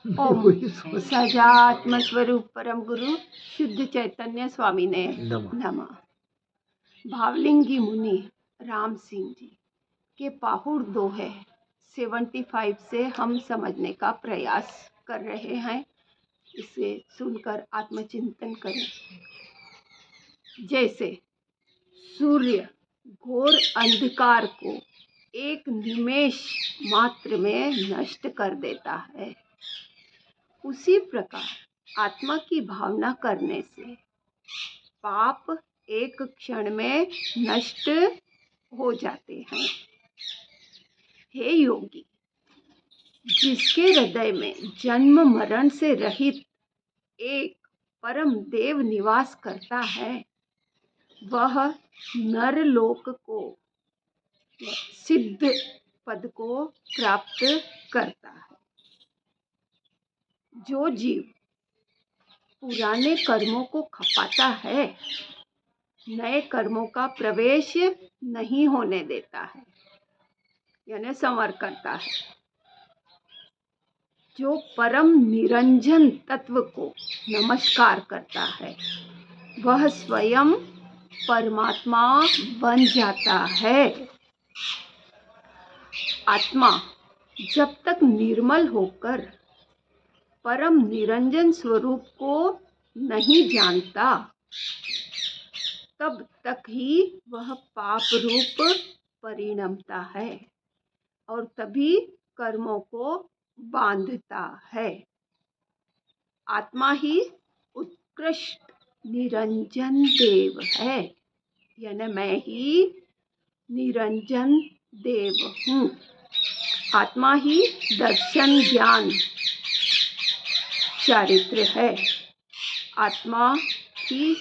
ओम वही सोच सजात्म स्वरूप परम गुरु शुद्ध चैतन्य स्वामी ने नमः। नमः। भावलिंगी मुनि राम सिंह जी के पाहुर दोहे 75 से हम समझने का प्रयास कर रहे हैं। इसे सुनकर आत्मचिंतन करें। जैसे सूर्य घोर अंधकार को एक निमेष मात्र में नष्ट कर देता है, उसी प्रकार आत्मा की भावना करने से पाप एक क्षण में नष्ट हो जाते हैं। हे योगी, जिसके हृदय में जन्म मरण से रहित एक परम देव निवास करता है, वह नरलोक को सिद्ध पद को प्राप्त करता है। जो जीव पुराने कर्मों को खपाता है, नए कर्मों का प्रवेश नहीं होने देता है, यानी संवर करता है। जो परम निरंजन तत्व को नमस्कार करता है, वह स्वयं परमात्मा बन जाता है। आत्मा जब तक निर्मल होकर परम निरंजन स्वरूप को नहीं जानता, तब तक ही वह पाप रूप परिणमता है और तभी कर्मों को बांधता है। आत्मा ही उत्कृष्ट निरंजन देव है, यानी मैं ही निरंजन देव हूँ। आत्मा ही दर्शन ज्ञान चारित्र है। आत्मा ही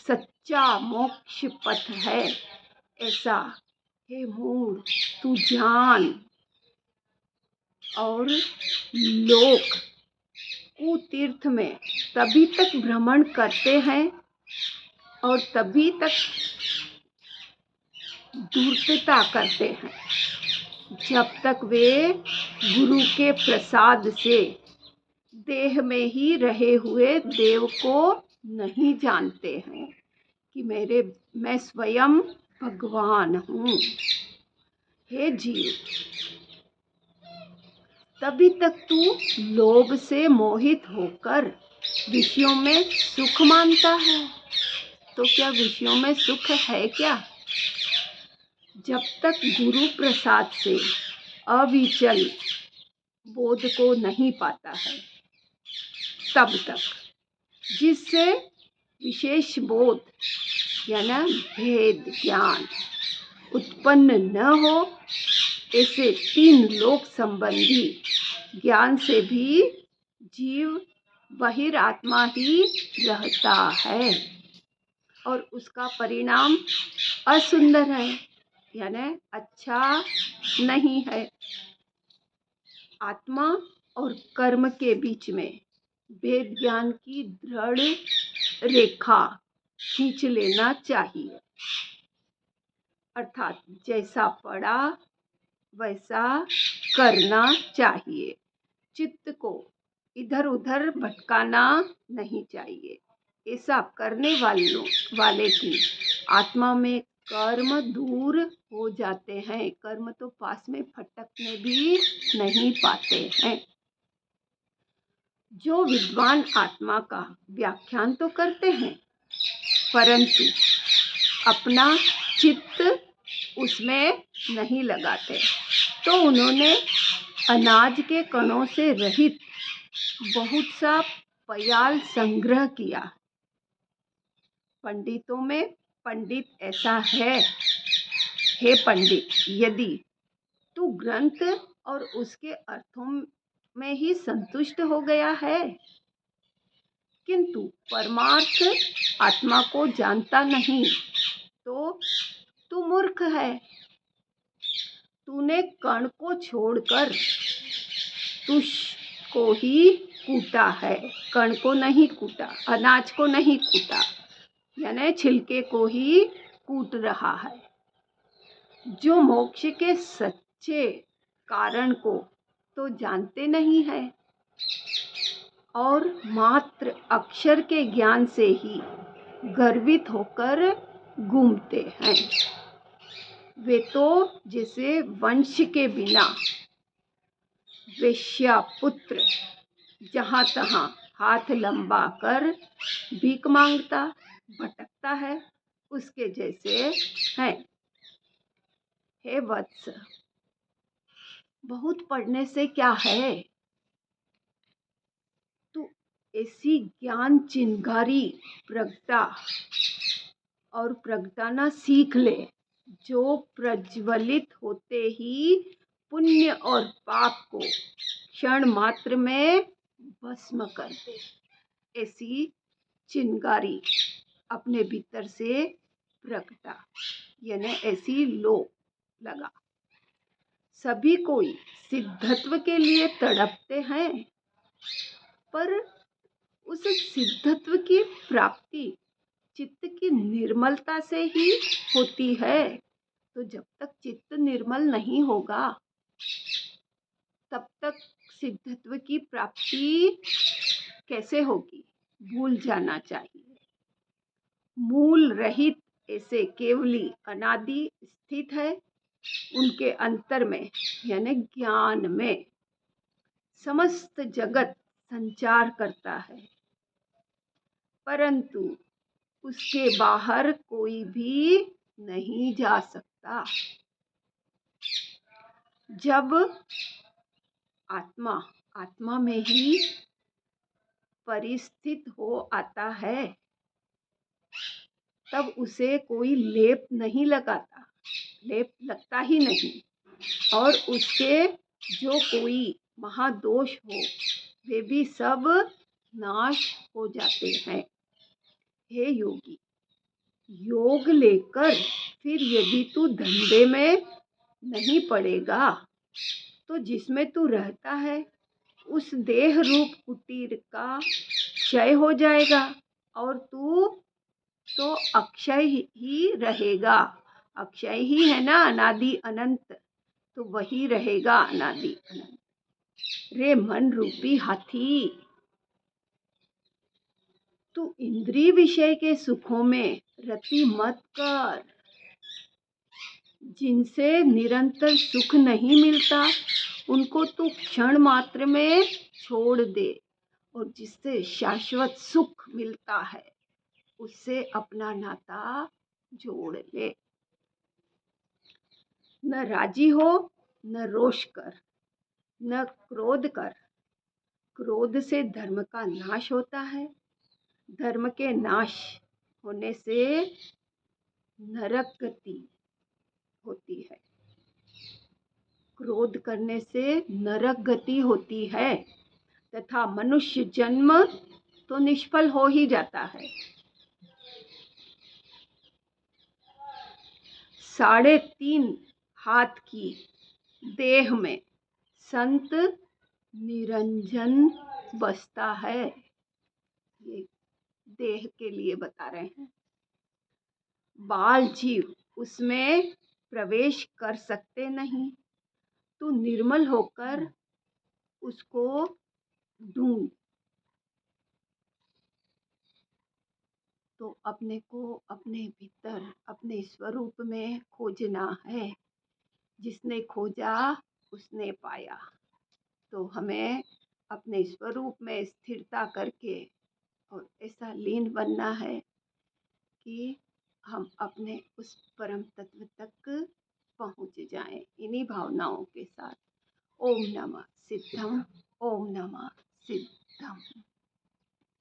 सच्चा मोक्ष पथ है। ऐसा हे मूढ़ तू जान। और लोग कुतीर्थ में तभी तक भ्रमण करते हैं और तभी तक धूर्तता करते हैं, जब तक वे गुरु के प्रसाद से देह में ही रहे हुए देव को नहीं जानते हैं कि मैं स्वयं भगवान हूँ। हे जीव, तभी तक तू लोभ से मोहित होकर विषयों में सुख मानता है। तो क्या विषयों में सुख है क्या? जब तक गुरु प्रसाद से अविचल बोध को नहीं पाता है, तब तक जिससे विशेष बोध यानी भेद ज्ञान उत्पन्न न हो, ऐसे 3 लोक संबंधी ज्ञान से भी जीव बहिरात्मा ही रहता है और उसका परिणाम असुंदर है, यानी अच्छा नहीं है। आत्मा और कर्म के बीच में वेद ज्ञान की दृढ़ रेखा खींच लेना चाहिए, अर्थात जैसा पढ़ा वैसा करना चाहिए। चित्त को इधर उधर भटकाना नहीं चाहिए। ऐसा करने वाले की आत्मा में कर्म दूर हो जाते हैं। कर्म तो पास में फटकने भी नहीं पाते हैं। जो विद्वान आत्मा का व्याख्यान तो करते हैं, परंतु अपना चित्त उसमें नहीं लगाते, तो उन्होंने अनाज के कणों से रहित बहुत सा पयाल संग्रह किया। पंडितों में पंडित ऐसा है। हे पंडित, यदि तू ग्रंथ और उसके अर्थों में ही संतुष्ट हो गया है, किंतु परमार्थ आत्मा को जानता नहीं, तो तू मूर्ख है। तूने कण को छोड़कर तुष को ही कूटा है, कण को नहीं कूटा, अनाज को नहीं कूटा, यानी छिलके को ही कूट रहा है। जो मोक्ष के सच्चे कारण को तो जानते नहीं है, और मात्र अक्षर के ज्ञान से ही गर्वित होकर घूमते हैं। वे तो जैसे वंश के बिना वेश्यापुत्र जहाँ तहाँ हाथ लंबा कर भीख मांगता भटकता है, उसके जैसे हैं। हे वत्स, बहुत पढ़ने से क्या है, तू ऐसी ज्ञान चिंगारी प्रगटाना सीख ले जो प्रज्वलित होते ही पुण्य और पाप को क्षण मात्र में भस्म कर दे। ऐसी चिंगारी अपने भीतर से प्रगटा, यानी ऐसी लो लगा। सभी कोई सिद्धत्व के लिए तड़पते हैं, पर उस सिद्धत्व की प्राप्ति चित्त की निर्मलता से ही होती है। तो जब तक चित्त निर्मल नहीं होगा तब तक सिद्धत्व की प्राप्ति कैसे होगी? भूल जाना चाहिए। मूल रहित ऐसे केवली अनादि स्थित है, उनके अंतर में यानी ज्ञान में समस्त जगत संचार करता है, परंतु उसके बाहर कोई भी नहीं जा सकता। जब आत्मा में ही परिस्थित हो आता है, तब उसे कोई लेप नहीं लगाता, लेप लगता ही नहीं, और उसके जो कोई महादोष हो वे भी सब नाश हो जाते हैं। हे योगी, योग लेकर फिर यदि तू धंधे में नहीं पड़ेगा तो जिसमें तू रहता है उस देह रूप कुटीर का क्षय हो जाएगा और तू तो अक्षय ही रहेगा। अक्षय ही है ना अनादि अनंत, तो वही रहेगा अनादि अनंत। रे मन रूपी हाथी, तू इंद्रिय विषय के सुखों में रति मत कर। जिनसे निरंतर सुख नहीं मिलता उनको तू क्षण मात्र में छोड़ दे, और जिससे शाश्वत सुख मिलता है उससे अपना नाता जोड़ ले। न राजी हो न रोष कर, न क्रोध कर। क्रोध से धर्म का नाश होता है, धर्म के नाश होने से नरक गति होती है। क्रोध करने से नरक गति होती है तथा मनुष्य जन्म तो निष्फल हो ही जाता है। 3.5 हाथ की देह में संत निरंजन बसता है। ये देह के लिए बता रहे हैं। बाल जीव उसमें प्रवेश कर सकते नहीं। तू निर्मल होकर उसको ढूंढ। तो अपने को अपने भीतर अपने स्वरूप में खोजना है। जिसने खोजा उसने पाया। तो हमें अपने स्वरूप में स्थिरता करके और ऐसा लीन बनना है कि हम अपने उस परम तत्व तक पहुँच जाएं, इन्हीं भावनाओं के साथ। ओम नमः सिद्धम, ओम नमः सिद्धम।